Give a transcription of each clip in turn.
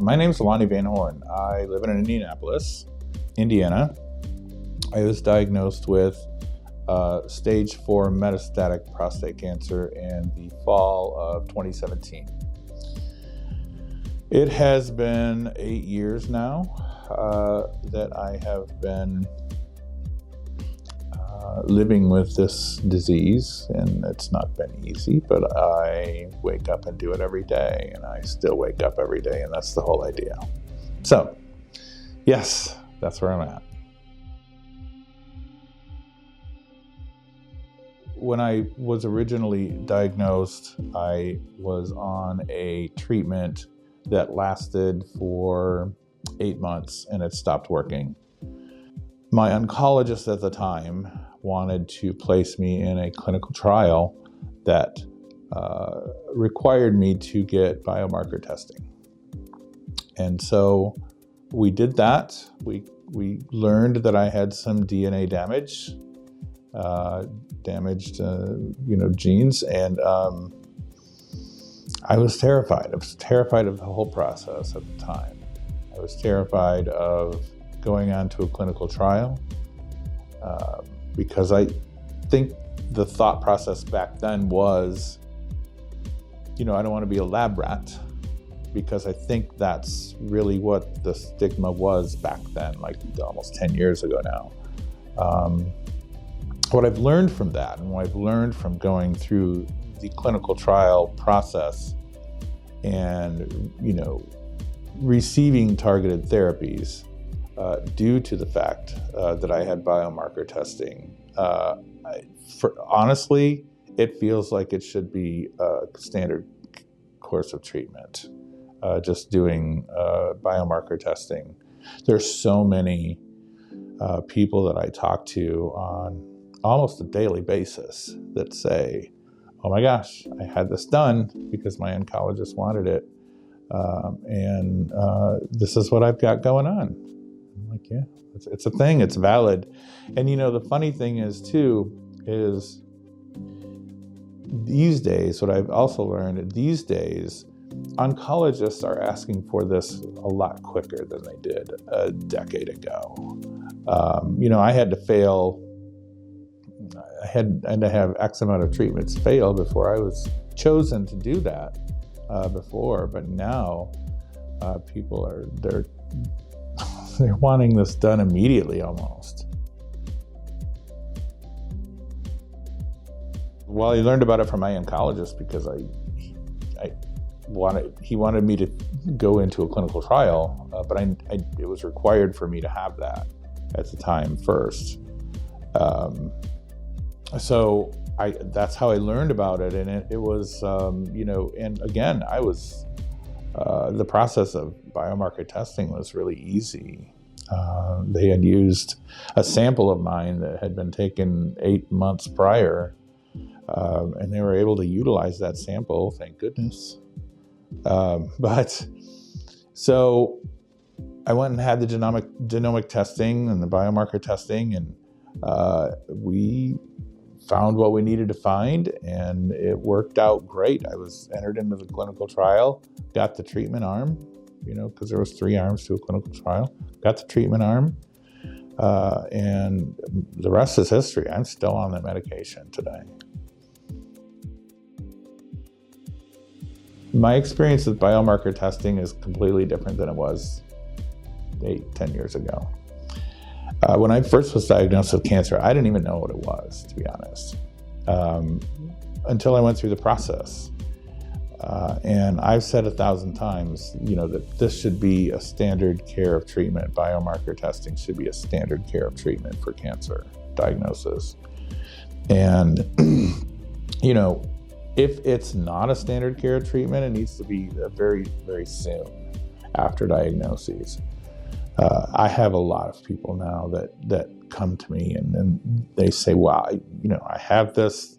My name is Lonnie Van Horn. I live in Indianapolis, Indiana. I was diagnosed with stage 4 metastatic prostate cancer in the fall of 2017. It has been 8 years now that I have been living with this disease, and it's not been easy, but I wake up and do it every day, and I still wake up every day, and that's the whole idea. So, yes, that's where I'm at. When I was originally diagnosed, I was on a treatment that lasted for 8 months, and it stopped working. My oncologist at the time wanted to place me in a clinical trial that required me to get biomarker testing. And so we did that. We learned that I had some DNA damage, damaged genes, and I was terrified. I was terrified of the whole process at the time. I was terrified of going on to a clinical trial because I think the thought process back then was, I don't want to be a lab rat, because I think that's really what the stigma was back then, like almost 10 years ago now. What I've learned from that, and what I've learned from going through the clinical trial process and, receiving targeted therapies, due to the fact that I had biomarker testing. Honestly, it feels like it should be a standard course of treatment, just doing biomarker testing. There's so many people that I talk to on almost a daily basis that say, oh my gosh, I had this done because my oncologist wanted it, and this is what I've got going on. I'm like, yeah, it's a thing, it's valid. And the funny thing is these days, what I've also learned these days, oncologists are asking for this a lot quicker than they did a decade ago. I had to fail. I had to have X amount of treatments fail before I was chosen to do that before. But now people they're wanting this done immediately almost. Well, I learned about it from my oncologist because he wanted me to go into a clinical trial, but it was required for me to have that at the time first. So that's how I learned about it, and it was, and again, I was, the process of biomarker testing was really easy. They had used a sample of mine that had been taken 8 months prior, and they were able to utilize that sample, thank goodness. But so I went and had the genomic testing and the biomarker testing, and we found what we needed to find, and it worked out great. I was entered into the clinical trial, got the treatment arm, because there was 3 arms to a clinical trial, got the treatment arm, and the rest is history. I'm still on that medication today. My experience with biomarker testing is completely different than it was 8-10 years ago. When I first was diagnosed with cancer, I didn't even know what it was, to be honest, until I went through the process. And I've said 1,000 times, that this should be a standard care of treatment. Biomarker testing should be a standard care of treatment for cancer diagnosis. And, if it's not a standard care of treatment, it needs to be very, very soon after diagnoses. I have a lot of people now that come to me and they say, wow, I have this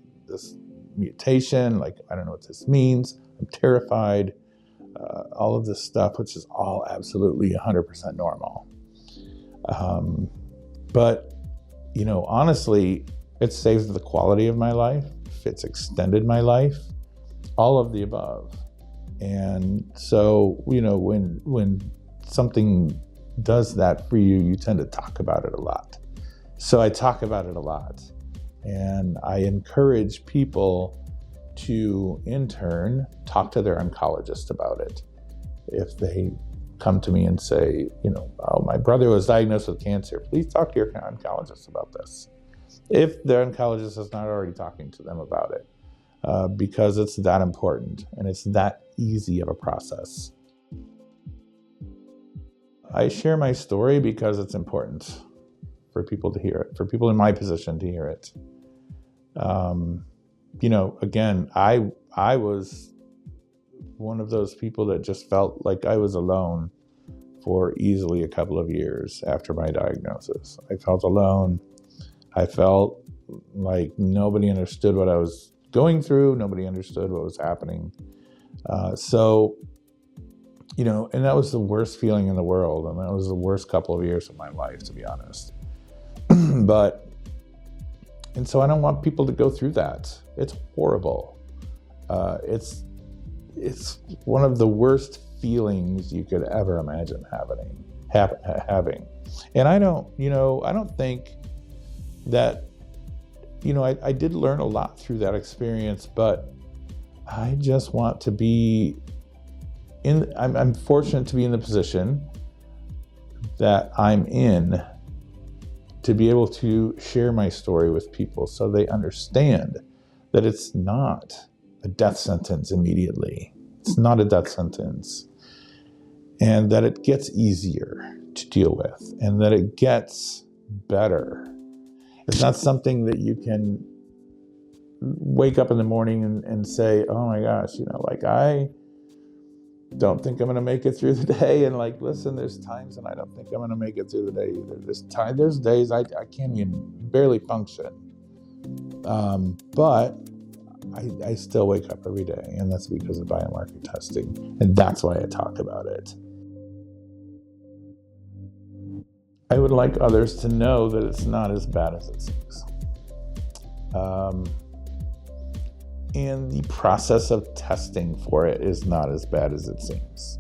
mutation, like, I don't know what this means. I'm terrified, all of this stuff, which is all absolutely 100% normal. But, honestly, it saves the quality of my life. It's extended my life, all of the above. And so, when something does that for you, you tend to talk about it a lot. So I talk about it a lot. And I encourage people to, in turn, talk to their oncologist about it. If they come to me and say, oh, my brother was diagnosed with cancer, please talk to your oncologist about this. If the oncologist is not already talking to them about it, because it's that important and it's that easy of a process. I share my story because it's important for people to hear it, for people in my position to hear it. Again, I was one of those people that just felt like I was alone for easily a couple of years after my diagnosis. I felt alone. I felt like nobody understood what I was going through. Nobody understood what was happening. And that was the worst feeling in the world. And that was the worst couple of years of my life, to be honest. And so I don't want people to go through that. It's horrible. It's one of the worst feelings you could ever imagine having. And I don't think that, I did learn a lot through that experience, but I just want to be I'm fortunate to be in the position that I'm in to be able to share my story with people so they understand that it's not a death sentence immediately. It's not a death sentence. And that it gets easier to deal with and that it gets better. It's not something that you can wake up in the morning and say, oh my gosh, I don't think I'm going to make it through the day. And listen, there's times when I don't think I'm going to make it through the day either. There's days I can't even barely function. But I still wake up every day, and that's because of biomarker testing. And that's why I talk about it. I would like others to know that it's not as bad as it seems. And the process of testing for it is not as bad as it seems.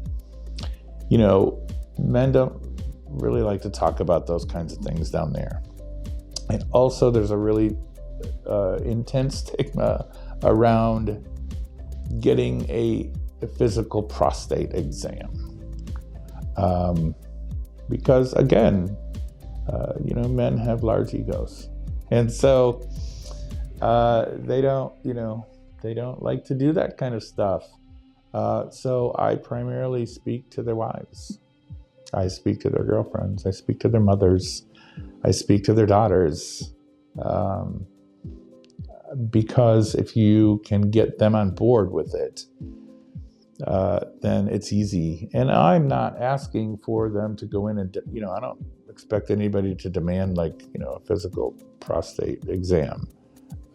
Men don't really like to talk about those kinds of things down there. And also there's a really intense stigma around getting a physical prostate exam. Because again, men have large egos. And so they don't like to do that kind of stuff. So I primarily speak to their wives. I speak to their girlfriends. I speak to their mothers. I speak to their daughters. Because if you can get them on board with it, then it's easy. And I'm not asking for them to go in and, I don't expect anybody to demand a physical prostate exam.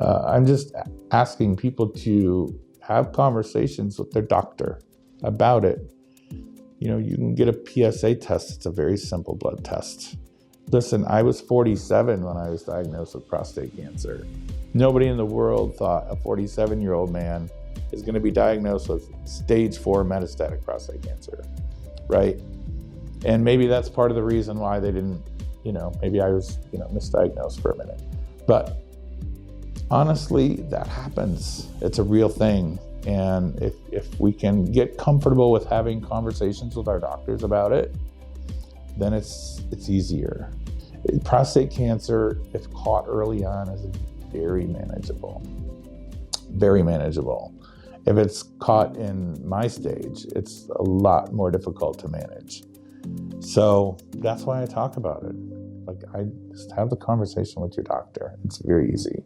I'm just asking people to have conversations with their doctor about it. You can get a PSA test. It's a very simple blood test. Listen, I was 47 when I was diagnosed with prostate cancer. Nobody in the world thought a 47-year-old man is going to be diagnosed with stage 4 metastatic prostate cancer, right? And maybe that's part of the reason why they didn't, maybe I was, misdiagnosed for a minute. But honestly, that happens. It's a real thing. And if we can get comfortable with having conversations with our doctors about it, then it's easier. Prostate cancer, if caught early on, is very manageable. Very manageable. If it's caught in my stage, it's a lot more difficult to manage. So that's why I talk about it. I just have the conversation with your doctor. It's very easy.